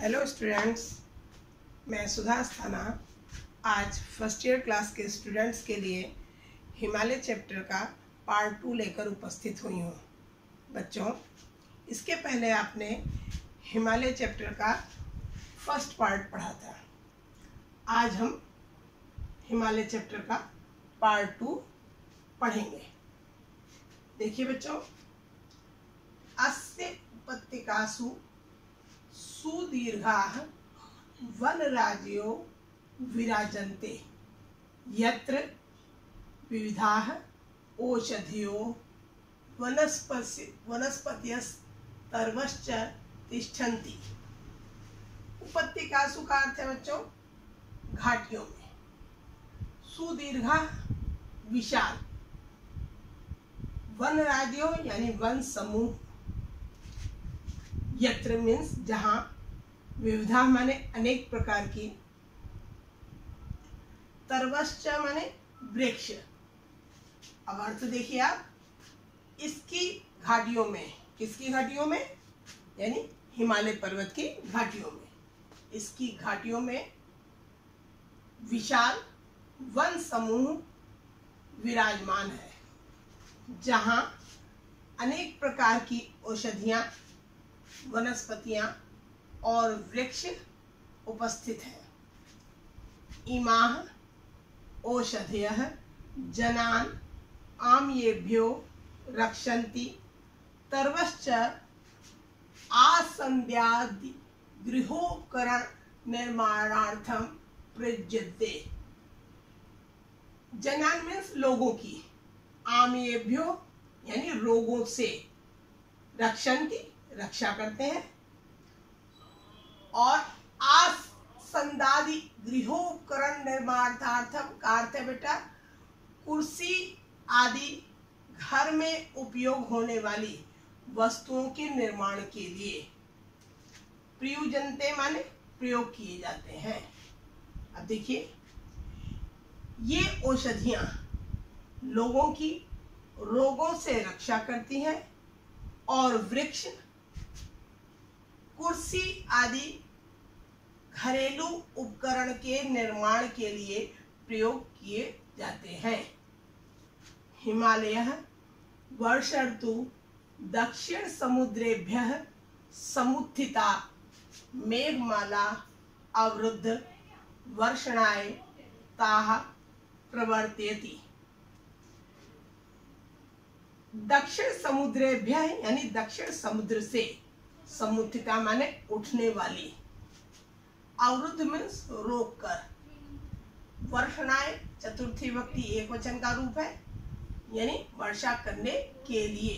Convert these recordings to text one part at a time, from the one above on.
Hello students, मैं सुधा अस्थाना आज first year class के स्टूडेंट्स के लिए हिमालय चैप्टर का पार्ट 2 लेकर उपस्थित हुई हूँ। बच्चों, इसके पहले आपने हिमालय चैप्टर का फर्स्ट पार्ट पढ़ा था। आज हम हिमालय चैप्टर का पार्ट 2 पढ़ेंगे। देखिए बच्चों, अस्य उपत्यकासु सुदीर्घाः वनराज्यो विराजन्ते यत्र विविधाः ओषधयो वनस्पतयस्तर्वश्च तिष्ठन्ति। उपत्यकासु का अर्थ है बच्चों घाटियों में, सुदीर्घा विशाल, वनराज्यो यानी वन समूह, यत्र मीन्स जहाँ, विविधा माने अनेक प्रकार की, तरवश्च माने वृक्ष। अब अर्थ देखिए आप, इसकी घाटियों में, किसकी घाटियों में यानी हिमालय पर्वत की घाटियों में, इसकी घाटियों में विशाल वन समूह विराजमान है, जहाँ अनेक प्रकार की औषधियाँ, वनस्पतियां और वृक्ष उपस्थित हैं। इमाः ओषधयः जनान् आम्येभ्यो रक्षन्ति तर्वश्च आसन्द्यादि गृहोपकरण निर्माणार्थं प्रयुज्यते। जनान् मीन्स लोगों की, आम्येभ्यो यानी रोगों से, रक्षन्ति रक्षा करते हैं, और आसंदादि गृहोपकरण निर्माणार्थम का अर्थ है बेटा कुर्सी आदि घर में उपयोग होने वाली वस्तुओं के निर्माण के लिए प्रयुज्यन्ते माने प्रयोग किए जाते हैं। अब देखिए, ये औषधियां लोगों की रोगों से रक्षा करती हैं और वृक्ष कुर्सी आदि घरेलू उपकरण के निर्माण के लिए प्रयोग किए जाते हैं। हिमालयः वर्ष ऋतु दक्षिण समुद्रेभ्यः समुत्थिता मेघमाला अवरुद्ध वर्षणाय ताः प्रवर्तयति। दक्षिण समुद्रेभ्यः यानी दक्षिण समुद्र से, समुत्थिता माने उठने वाली, अवरुद्ध मीन्स रोक कर, वर्षणाएं चतुर्थी विभक्ति एक वचन का रूप है, यानी वर्षा करने के लिए,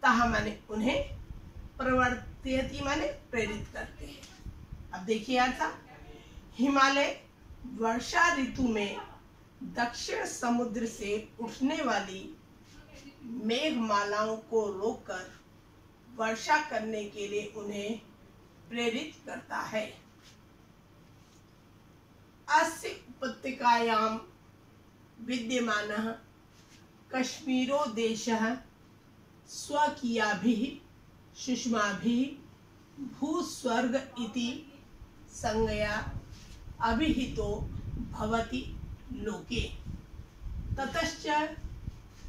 ताह माने उन्हें, प्रवर्तयति माने प्रेरित करते हैं। अब देखिए अर्थ, हिमालय वर्षा ऋतु में दक्षिण समुद्र से उठने वाली मेघमालाओं को रोककर वर्षा करने के लिए उन्हें प्रेरित करता है। अस्य उपत्यकायां विद्यमानः कश्मीरो देशः स्वकीयाभिः सुषमाभिः भूस्वर्ग इति संज्ञया अभिहितो भवति लोके। ततश्च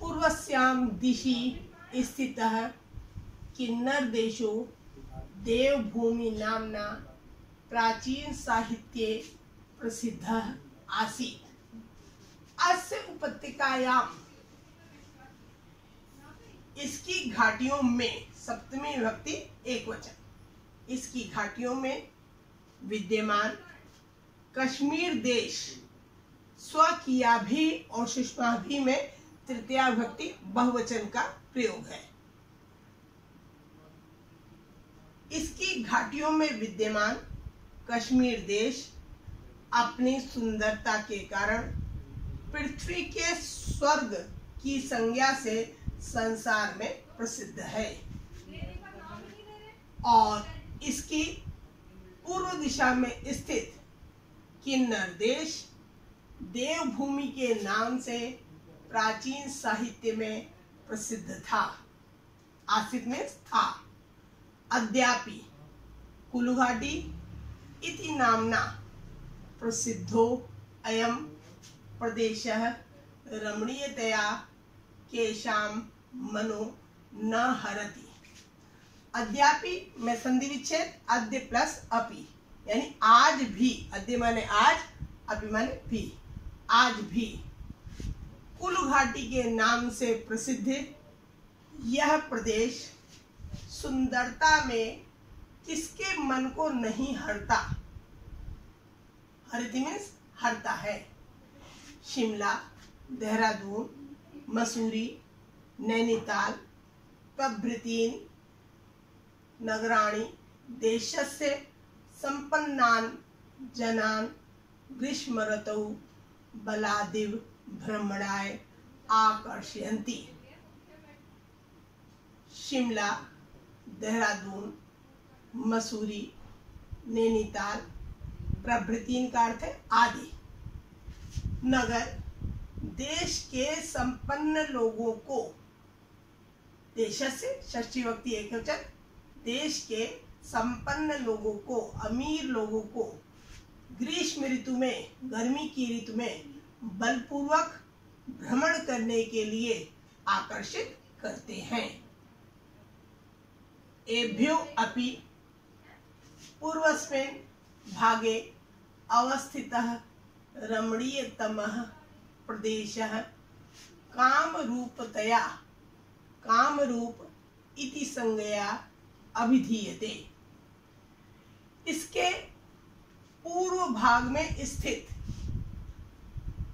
पूर्वस्यां दिशि स्थितः किन्नर देशो देवभूमि नामना प्राचीन साहित्ये प्रसिद्धः आसीत्। अस्य उपत्यकायाम, इसकी घाटियों में, सप्तमी विभक्ति एक वचन, इसकी घाटियों में विद्यमान कश्मीर देश, स्वकीयाभि और सुषमाभि में तृतीया विभक्ति बहुवचन का प्रयोग है। इसकी घाटियों में विद्यमान कश्मीर देश अपनी सुंदरता के कारण पृथ्वी के स्वर्ग की संज्ञा से संसार में प्रसिद्ध है, और इसकी पूर्व दिशा में स्थित किन्नर देश देवभूमि के नाम से प्राचीन साहित्य में प्रसिद्ध था। आसित में था। अद्यापि कुलुघाटी इति नाम्ना प्रसिद्धो अयं प्रदेशः रमणीयतया केषां मनो न हरति। अद्यापि में संधि विच्छेद अद्य प्लस अपि, यानी आज भी, अद्य माने आज, अपि माने भी, आज भी कुलुघाटी के नाम से प्रसिद्ध यह प्रदेश सुंदरता में किसके मन को नहीं हरता? हरती मीन्स हरता है। शिमला, देहरादून, मसूरी, नैनीताल प्रभृतीन् नगराणि देशस्य सम्पन्नान् जनान् ग्रीष्म ऋतौ बलादिव भ्रमणाय आकर्षयन्ति। शिमला, देहरादून, मसूरी, नैनीताल प्रभृतीन का अर्थ है आदि नगर देश के संपन्न लोगों को, देशस्य षष्ठी विभक्ति एकवचन, देश के संपन्न लोगों को, अमीर लोगों को ग्रीष्म ऋतु में, गर्मी की ऋतु में बलपूर्वक भ्रमण करने के लिए आकर्षित करते हैं। एभ्यो अपि पूर्वस्मिन् भागे अवस्थितः रमणीयतमः प्रदेशः कामरूपतया, कामरूप इति संज्ञया अभिधीयते। इसके पूर्व भाग में स्थित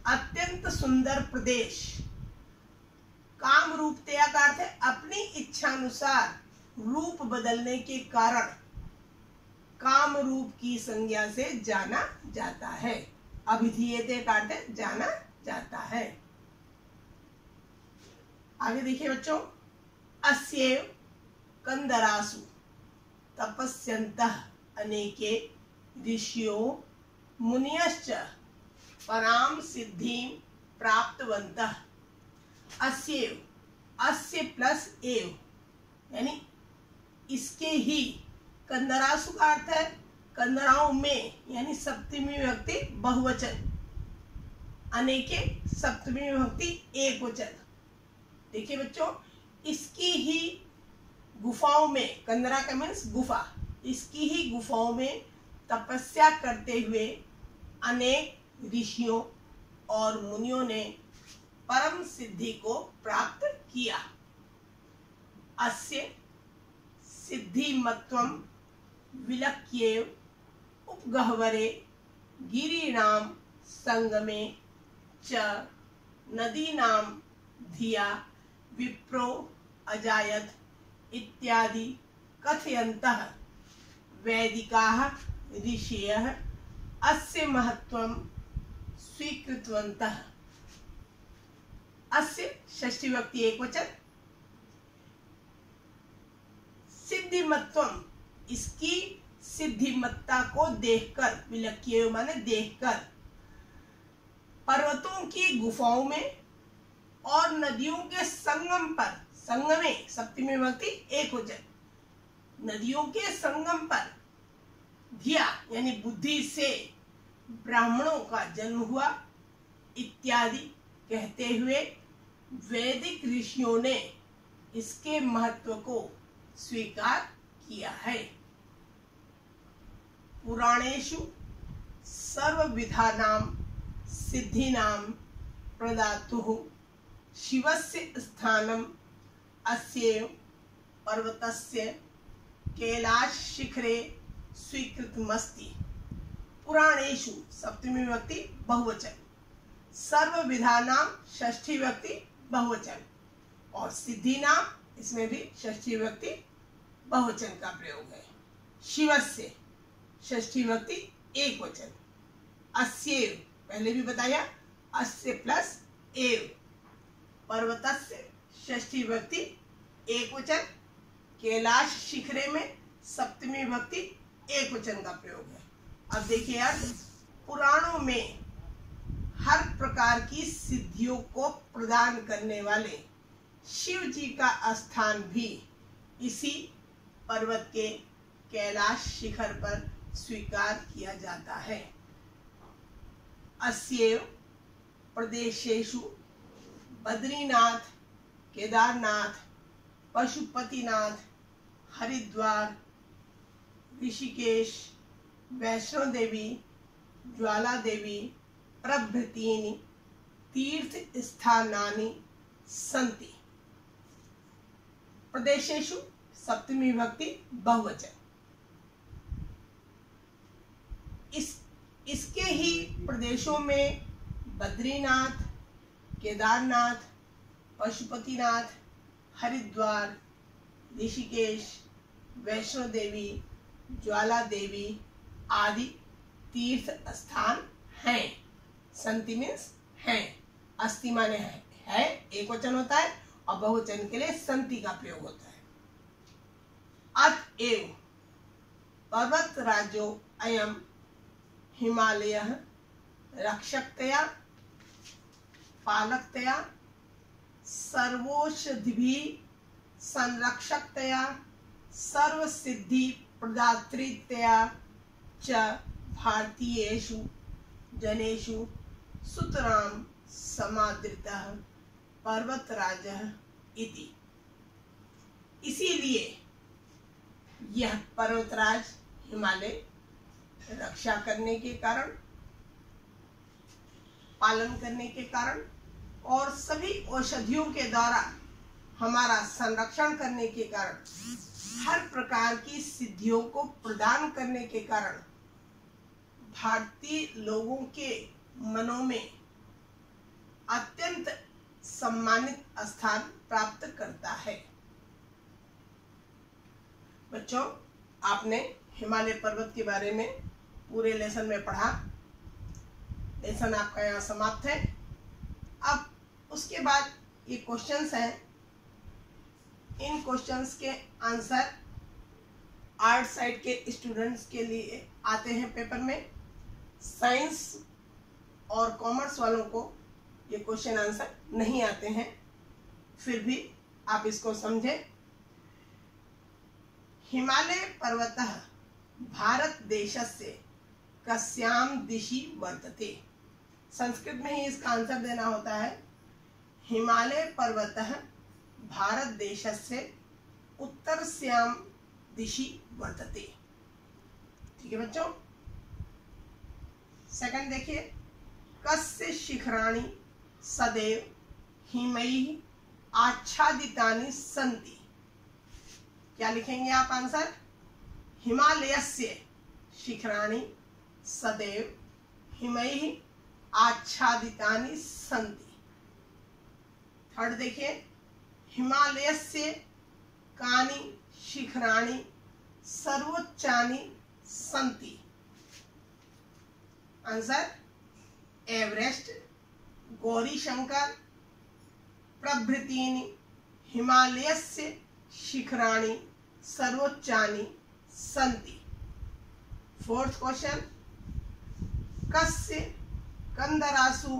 अत्यंत सुंदर प्रदेश, कामरूपतया का अर्थ है अपनी इच्छानुसार रूप बदलने के कारण काम रूप की संज्ञा से जाना जाता है। अभिधीयते का अर्थ है जाना जाता है। आगे देखिए बच्चों, अस्येव कंदरासु तपस्यन्तः अनेके ऋषियो मुनियश्च पराम सिद्धिं प्राप्तवन्तः। अस्येव, अस्य प्लस एव, यानी इसके ही, कंदरासु का अर्थ है कंदराओं में, यानी सप्तमी विभक्ति बहुवचन, अनेके सप्तमी विभक्ति एक वचन। देखिए बच्चों, इसकी ही गुफाओं में, कंदरा का मीन्स गुफा, इसकी ही गुफाओं में तपस्या करते हुए अनेक ऋषियों और मुनियों ने परम सिद्धि को प्राप्त किया। अस्य सिद्धिमत्वं विलक्ष्येव उपगह्वरे गिरीणां संगमे च नदीनां धिया विप्रो अजायत इत्यादि कथयन्तः वैदिकाः ऋषयः अस्य महत्त्वं स्वीकृतवन्तः। अस्य षष्ठी विभक्ति एकवचन, सिद्धिमत्वम, इसकी सिद्धिमत्ता को देखकर, विलक्ष्य माने देखकर, पर्वतों की गुफाओं में और नदियों के संगम पर, संगमे सप्तमी विभक्ति एकवचन, नदियों के संगम पर धिया यानी बुद्धि से ब्राह्मणों का जन्म हुआ इत्यादि कहते हुए वैदिक ऋषियों ने इसके महत्व को स्वीकार किया है। पुराणेषु सर्वविधानां सिद्धीनां प्रदातुः शिवस्य स्थानम् अस्येव पर्वतस्य कैलाश शिखरे स्वीकृतमस्ति। पुराणेषु सप्तमी विभक्ति बहुवचन, सर्वविधानां षष्ठी विभक्ति बहुवचन, और सिद्धिनाम, इसमें भी षष्ठी विभक्ति बहुवचन का प्रयोग है। शिवस्य षष्ठी विभक्ति एक वचन, अस्येव पहले भी बताया, अस्य प्लस एव, पर्वतस्य षष्ठी विभक्ति एक वचन, कैलाश शिखरे में सप्तमी विभक्ति एक वचन का प्रयोग है। अब देखिए यार, पुराणों में हर प्रकार की सिद्धियों को प्रदान करने वाले शिव जी का स्थान भी इसी पर्वत के कैलाश शिखर पर स्वीकार किया जाता है। अस्येव प्रदेशेषु बद्रीनाथ, केदारनाथ, पशुपतिनाथ, हरिद्वार, ऋषिकेश, वैष्णो देवी, ज्वाला देवी प्रभृतीनि तीर्थ स्थानानि सन्ति। प्रदेशेषु सप्तमी विभक्ति बहुवचन। इसके ही प्रदेशों में बद्रीनाथ, केदारनाथ, पशुपतिनाथ, हरिद्वार, ऋषिकेश, वैष्णो देवी, ज्वाला देवी आदि तीर्थ स्थान हैं। संति मीन्स हैं, अस्ति माने है एक वचन होता है और बहुवचन के लिए संति का प्रयोग होता है। अतएव पर्वत राज्यो अयम हिमालय रक्षकतया पालकतया सर्वौषधिभिः संरक्षकतया सर्वसिद्धि प्रदातृतया च भारतीयेषु जनेषु सुतरां समादृतः पर्वतराजः इति। इसीलिए यह पर्वतराज हिमालय रक्षा करने के कारण, पालन करने के कारण और सभी औषधियों के द्वारा हमारा संरक्षण करने के कारण, हर प्रकार की सिद्धियों को प्रदान करने के कारण भारतीय लोगों के मनों में अत्यंत सम्मानित स्थान प्राप्त करता है। बच्चों, आपने हिमालय पर्वत के बारे में पूरे लेसन में पढ़ा। लेसन आपका यहाँ समाप्त है। अब उसके बाद ये क्वेश्चंस हैं। इन क्वेश्चंस के आंसर आर्ट साइड के स्टूडेंट्स के लिए आते हैं पेपर में। साइंस और कॉमर्स वालों को ये क्वेश्चन आंसर नहीं आते हैं, फिर भी आप इसको समझें। हिमालय पर्वतः भारत देशस्य कस्यां दिशि वर्तते। संस्कृत में ही इसका आंसर देना होता है। हिमालय पर्वतः भारत देशस्य उत्तरस्यां दिशि वर्तते। ठीक है बच्चों। सेकंड देखिए, कस्य शिखराणि सदैव हिमैः आच्छादितानि सन्ति। क्या लिखेंगे आप आंसर? हिमालयस्य शिखराणि सदैव हिमैः आच्छादितानि सन्ति। थर्ड देखिए, हिमालयस्य कानि शिखराणि सर्वोच्चानि सन्ति। आंसर एवरेस्ट, गौरी शंकर प्रभृतीनि हिमालयस्य शिखराणि सर्वोच्चानि सन्ति। फोर्थ क्वेश्चन, कस्य कंदरासु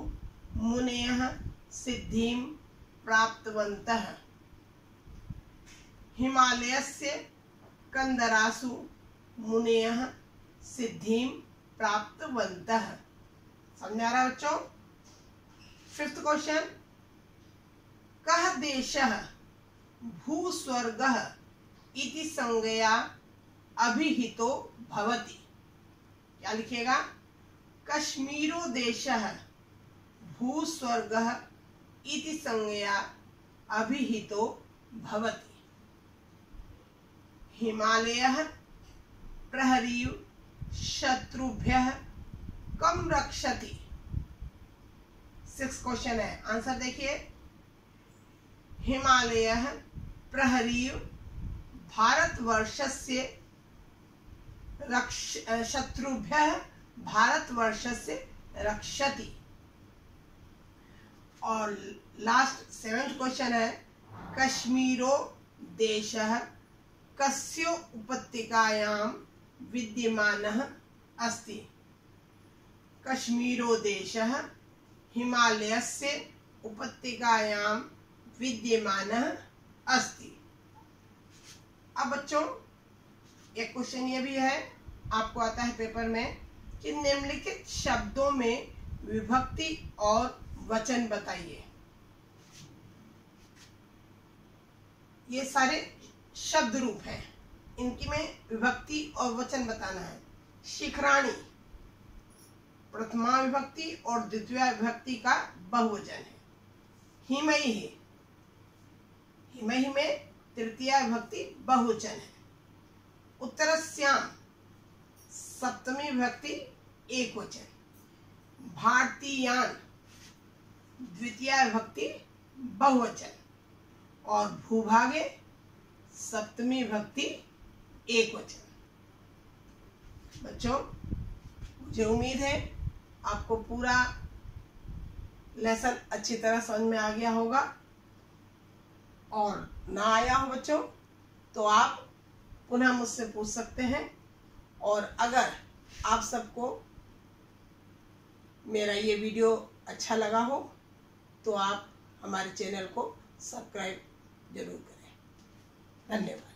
मुनयः सिद्धिं प्राप्तवन्तः। हिमालयस्य कंदरासु मुनयः सिद्धिं प्राप्तवन्तः। समझ आ रहा बच्चों? फिफ्थ क्वेश्चन, कः देशः भूस्वर्गः इति संज्ञया अभिहितो भवति। क्या लिखेगा? कश्मीरो देशः भूस्वर्गः इति संज्ञया अभिहितो भवति। हिमालयः प्रहरीव शत्रुभ्यः कम रक्षति। सिक्स क्वेश्चन है, आंसर देखिए। हिमालयः प्रहरीव भारतवर्षस्य शत्रुभ्यः भारतवर्षस्य रक्षति। और लास्ट सेवेंथ क्वेश्चन है, कश्मीरो देशः कस्यो उपत्यकायां विद्यमानः अस्ति। कश्मीरो देशः हिमालयस्य उपत्यकायां विद्यमानः अस्ति। अब बच्चों, एक क्वेश्चन ये भी है, आपको आता है पेपर में कि निम्नलिखित शब्दों में विभक्ति और वचन बताइए। ये सारे शब्द रूप हैं, इनकी में विभक्ति और वचन बताना है। शिखराणी प्रथमा विभक्ति और द्वितीय विभक्ति का बहुवचन है। हिमई है, हिमई में तृतीय विभक्ति बहुवचन है। उत्तरस्याम सप्तमी विभक्ति एक वचन। भारतीयान द्वितीय विभक्ति बहुवचन। और भूभागे सप्तमी विभक्ति एक वचन। बच्चों, मुझे उम्मीद है आपको पूरा लेसन अच्छी तरह समझ में आ गया होगा, और ना आया हो बच्चों तो आप पुनः मुझसे पूछ सकते हैं। और अगर आप सबको मेरा ये वीडियो अच्छा लगा हो तो आप हमारे चैनल को सब्सक्राइब जरूर करें। धन्यवाद।